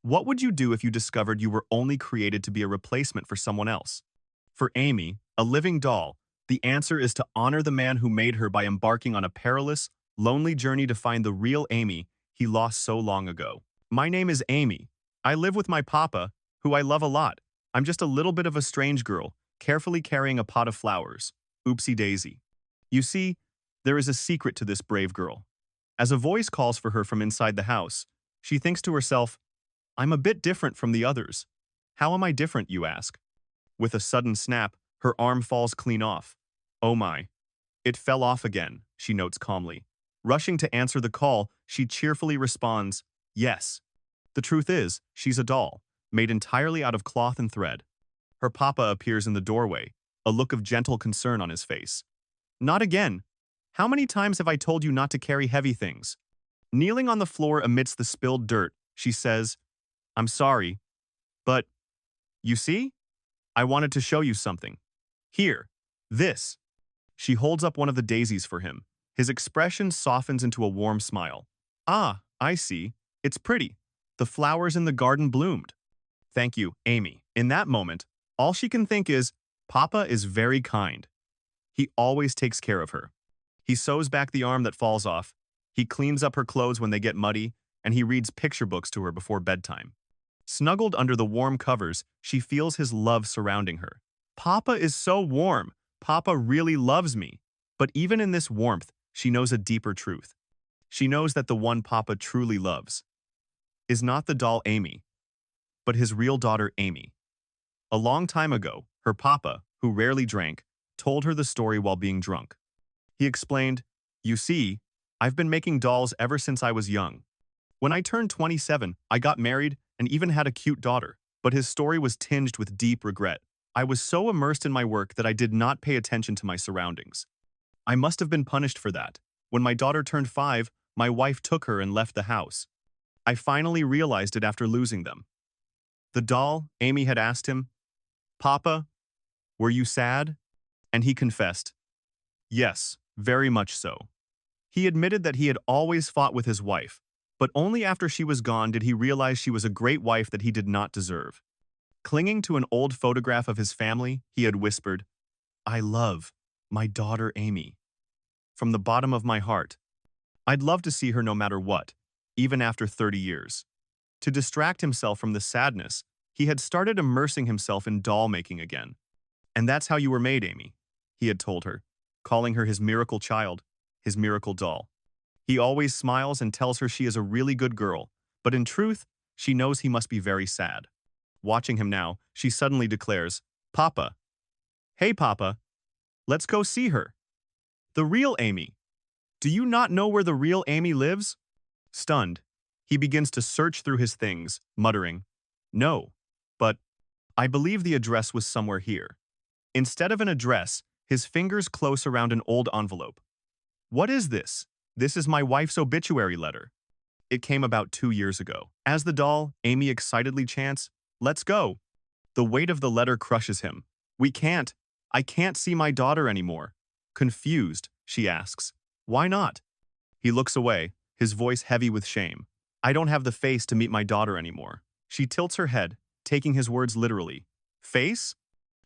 What would you do if you discovered you were only created to be a replacement for someone else? For Amy, a living doll, the answer is to honor the man who made her by embarking on a perilous, lonely journey to find the real Amy he lost so long ago. My name is Amy. I live with my papa, who I love a lot. I'm just a little bit of a strange girl, carefully carrying a pot of flowers. Oopsie daisy. You see, there is a secret to this brave girl. As a voice calls for her from inside the house, she thinks to herself, I'm a bit different from the others. How am I different, you ask? With a sudden snap, her arm falls clean off. Oh my. It fell off again, she notes calmly. Rushing to answer the call, she cheerfully responds, yes. The truth is, she's a doll, made entirely out of cloth and thread. Her papa appears in the doorway, a look of gentle concern on his face. Not again. How many times have I told you not to carry heavy things? Kneeling on the floor amidst the spilled dirt, she says, I'm sorry, but, you see? I wanted to show you something. Here, this. She holds up one of the daisies for him. His expression softens into a warm smile. Ah, I see. It's pretty. The flowers in the garden bloomed. Thank you, Amy. In that moment, all she can think is, Papa is very kind. He always takes care of her. He sews back the arm that falls off. He cleans up her clothes when they get muddy, and he reads picture books to her before bedtime. Snuggled under the warm covers, she feels his love surrounding her. Papa is so warm. Papa really loves me. But even in this warmth, she knows a deeper truth. She knows that the one Papa truly loves is not the doll Amy, but his real daughter Amy. A long time ago, her papa, who rarely drank, told her the story while being drunk. He explained, you see, I've been making dolls ever since I was young. When I turned 27, I got married and even had a cute daughter, but his story was tinged with deep regret. I was so immersed in my work that I did not pay attention to my surroundings. I must have been punished for that. When my daughter turned 5, my wife took her and left the house. I finally realized it after losing them. The doll, Amy had asked him, Papa, were you sad? And he confessed, yes, very much so. He admitted that he had always fought with his wife, but only after she was gone did he realize she was a great wife that he did not deserve. Clinging to an old photograph of his family, he had whispered, I love my daughter Amy. From the bottom of my heart. I'd love to see her no matter what, even after 30 years. To distract himself from the sadness, he had started immersing himself in doll making again. And that's how you were made, Amy, he had told her, calling her his miracle child, his miracle doll. He always smiles and tells her she is a really good girl, but in truth, she knows he must be very sad. Watching him now, she suddenly declares, Papa. Hey, Papa. Let's go see her. The real Amy. Do you not know where the real Amy lives? Stunned, he begins to search through his things, muttering, no, but I believe the address was somewhere here. Instead of an address, his fingers close around an old envelope. What is this? This is my wife's obituary letter. It came about 2 years ago. As the doll, Amy excitedly chants, let's go. The weight of the letter crushes him. I can't see my daughter anymore. Confused, she asks, why not? He looks away, his voice heavy with shame. I don't have the face to meet my daughter anymore. She tilts her head, taking his words literally. Face?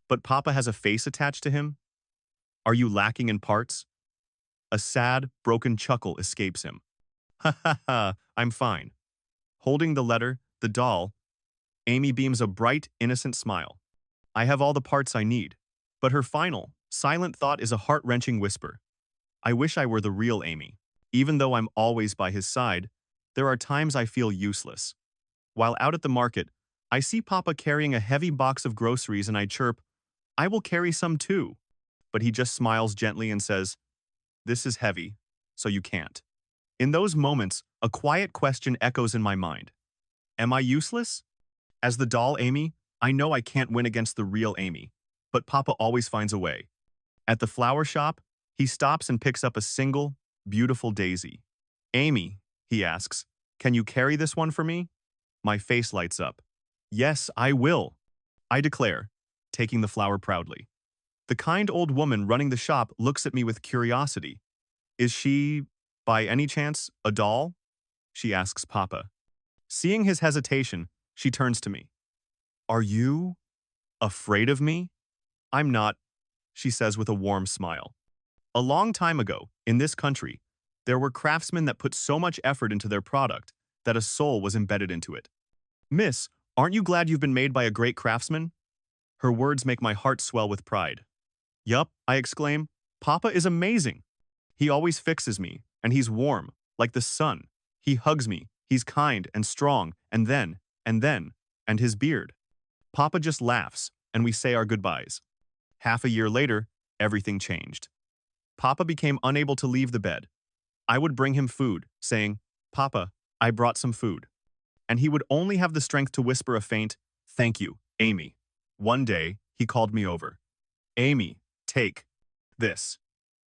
But Papa has a face attached to him? Are you lacking in parts? A sad, broken chuckle escapes him. Ha ha ha, I'm fine. Holding the letter, the doll, Amy beams a bright, innocent smile. I have all the parts I need. But her final, silent thought is a heart-wrenching whisper. I wish I were the real Amy. Even though I'm always by his side, there are times I feel useless. While out at the market, I see Papa carrying a heavy box of groceries and I chirp, I will carry some too. But he just smiles gently and says, this is heavy, so you can't. In those moments, a quiet question echoes in my mind. Am I useless? As the doll Amy, I know I can't win against the real Amy, but Papa always finds a way. At the flower shop, he stops and picks up a single, beautiful daisy. Amy, he asks, can you carry this one for me? My face lights up. Yes, I will, I declare, taking the flower proudly. The kind old woman running the shop looks at me with curiosity. Is she, by any chance, a doll? She asks Papa. Seeing his hesitation, She turns to me. Are you afraid of me? I'm not, she says with a warm smile. A long time ago, in this country, there were craftsmen that put so much effort into their product that a soul was embedded into it. Miss, aren't you glad you've been made by a great craftsman? Her words make my heart swell with pride. Yup, I exclaim. Papa is amazing. He always fixes me, and he's warm, like the sun. He hugs me, he's kind and strong, and his beard. Papa just laughs, and we say our goodbyes. Half a year later, everything changed. Papa became unable to leave the bed. I would bring him food, saying, Papa, I brought some food. And he would only have the strength to whisper a faint, thank you, Amy. One day, he called me over. Amy, take this.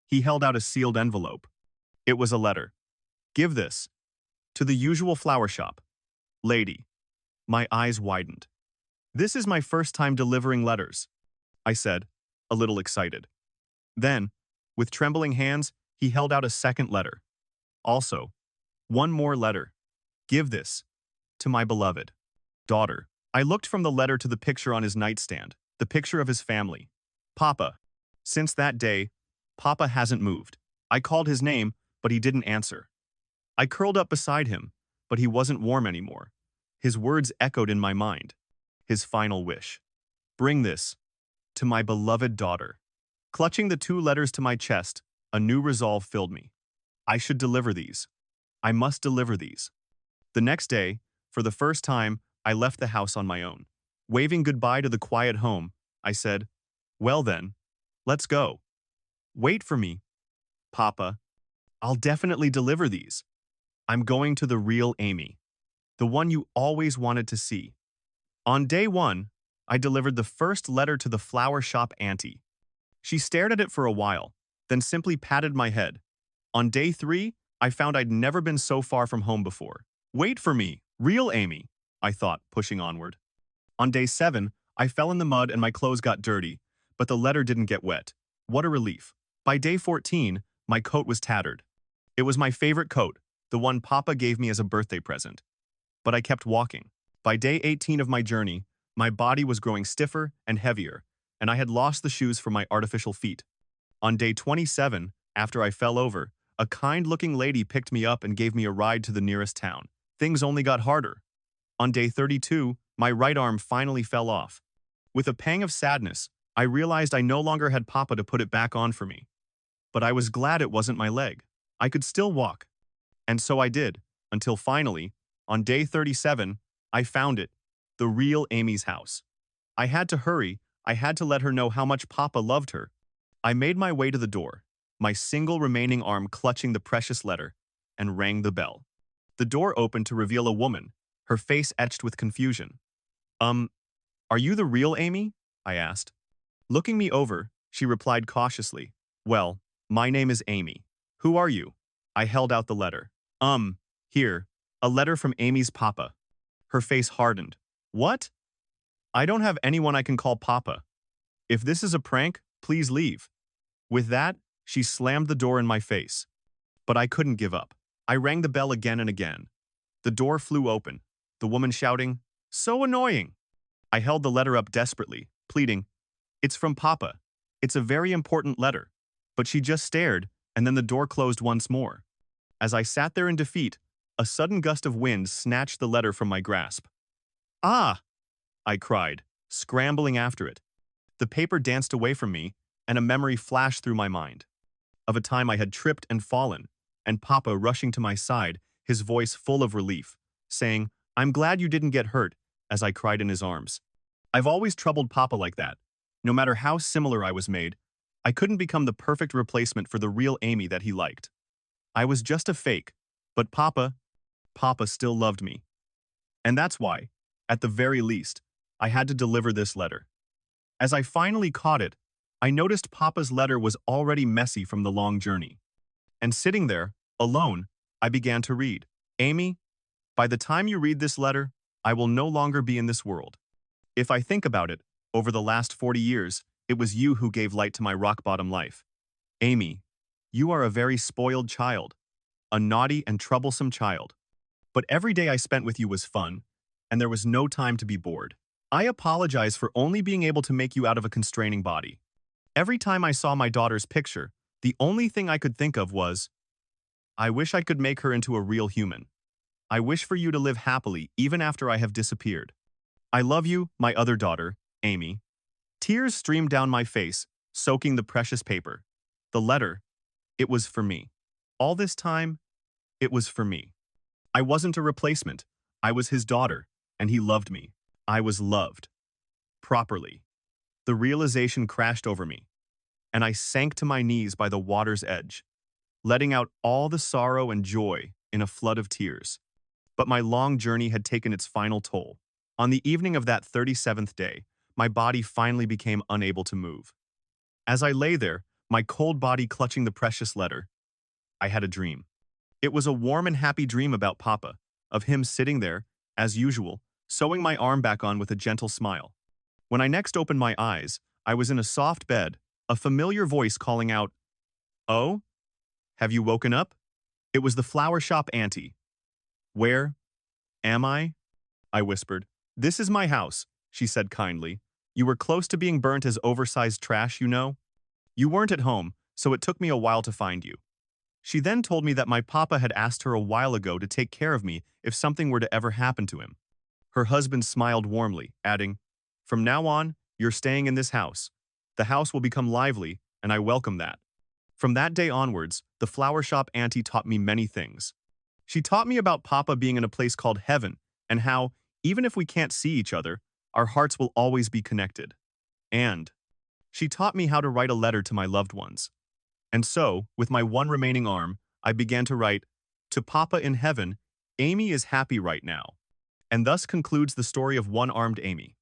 He held out a sealed envelope. It was a letter. Give this. To the usual flower shop. Lady. My eyes widened. This is my first time delivering letters, I said, a little excited. Then, with trembling hands, he held out a second letter. Also, one more letter. Give this. To my beloved daughter. I looked from the letter to the picture on his nightstand, the picture of his family. Papa. Since that day, Papa hasn't moved. I called his name, but he didn't answer. I curled up beside him, but he wasn't warm anymore. His words echoed in my mind. His final wish. Bring this. To my beloved daughter. Clutching the two letters to my chest, a new resolve filled me. I should deliver these. I must deliver these. The next day, for the first time, I left the house on my own. Waving goodbye to the quiet home, I said, well then, let's go. Wait for me, Papa. I'll definitely deliver these. I'm going to the real Amy, the one you always wanted to see. On day 1, I delivered the first letter to the flower shop auntie. She stared at it for a while, then simply patted my head. On day 3, I found I'd never been so far from home before. Wait for me, real Amy, I thought, pushing onward. On day 7, I fell in the mud and my clothes got dirty, but the letter didn't get wet. What a relief. By day 14, my coat was tattered. It was my favorite coat, the one Papa gave me as a birthday present. But I kept walking. By day 18 of my journey, my body was growing stiffer and heavier, and I had lost the shoes for my artificial feet. On day 27, after I fell over, a kind-looking lady picked me up and gave me a ride to the nearest town. Things only got harder. On day 32, my right arm finally fell off. With a pang of sadness, I realized I no longer had Papa to put it back on for me. But I was glad it wasn't my leg. I could still walk. And so I did, until finally, on day 37, I found it, the real Amy's house. I had to hurry, I had to let her know how much Papa loved her. I made my way to the door, my single remaining arm clutching the precious letter, and rang the bell. The door opened to reveal a woman, her face etched with confusion. Are you the real Amy? I asked. Looking me over, she replied cautiously, well, my name is Amy. Who are you? I held out the letter. Here, a letter from Amy's Papa. Her face hardened. What? I don't have anyone I can call Papa. If this is a prank, please leave. With that, she slammed the door in my face. But I couldn't give up. I rang the bell again and again. The door flew open, the woman shouting, so annoying. I held the letter up desperately, pleading, it's from Papa. It's a very important letter. But she just stared, and then the door closed once more. As I sat there in defeat, a sudden gust of wind snatched the letter from my grasp. Ah! I cried, scrambling after it. The paper danced away from me, and a memory flashed through my mind. Of a time I had tripped and fallen, and Papa rushing to my side, his voice full of relief, saying, I'm glad you didn't get hurt, as I cried in his arms. I've always troubled Papa like that. No matter how similar I was made, I couldn't become the perfect replacement for the real Amy that he liked. I was just a fake, but Papa still loved me. And that's why, at the very least, I had to deliver this letter. As I finally caught it, I noticed Papa's letter was already messy from the long journey. And sitting there, alone, I began to read. Amy, by the time you read this letter, I will no longer be in this world. If I think about it, over the last 40 years, it was you who gave light to my rock-bottom life. Amy, you are a very spoiled child, a naughty and troublesome child. But every day I spent with you was fun, and there was no time to be bored. I apologize for only being able to make you out of a constraining body. Every time I saw my daughter's picture, the only thing I could think of was, I wish I could make her into a real human. I wish for you to live happily even after I have disappeared. I love you, my other daughter, Amy. Tears streamed down my face, soaking the precious paper. The letter, it was for me. All this time, it was for me. I wasn't a replacement. I was his daughter, and he loved me. I was loved. Properly. The realization crashed over me, and I sank to my knees by the water's edge, letting out all the sorrow and joy in a flood of tears. But my long journey had taken its final toll. On the evening of that 37th day, my body finally became unable to move. As I lay there, my cold body clutching the precious letter, I had a dream. It was a warm and happy dream about Papa, of him sitting there, as usual, sewing my arm back on with a gentle smile. When I next opened my eyes, I was in a soft bed, a familiar voice calling out, "Oh? Have you woken up?" It was the flower shop auntie. "Where am I?" I whispered. "This is my house," she said kindly. "You were close to being burnt as oversized trash, you know. You weren't at home, so it took me a while to find you." She then told me that my papa had asked her a while ago to take care of me if something were to ever happen to him. Her husband smiled warmly, adding, "From now on, you're staying in this house. The house will become lively, and I welcome that." From that day onwards, the flower shop auntie taught me many things. She taught me about Papa being in a place called heaven, and how, even if we can't see each other, our hearts will always be connected. And she taught me how to write a letter to my loved ones. And so, with my one remaining arm, I began to write, "To Papa in heaven, Amy is happy right now." And thus concludes the story of one-armed Amy.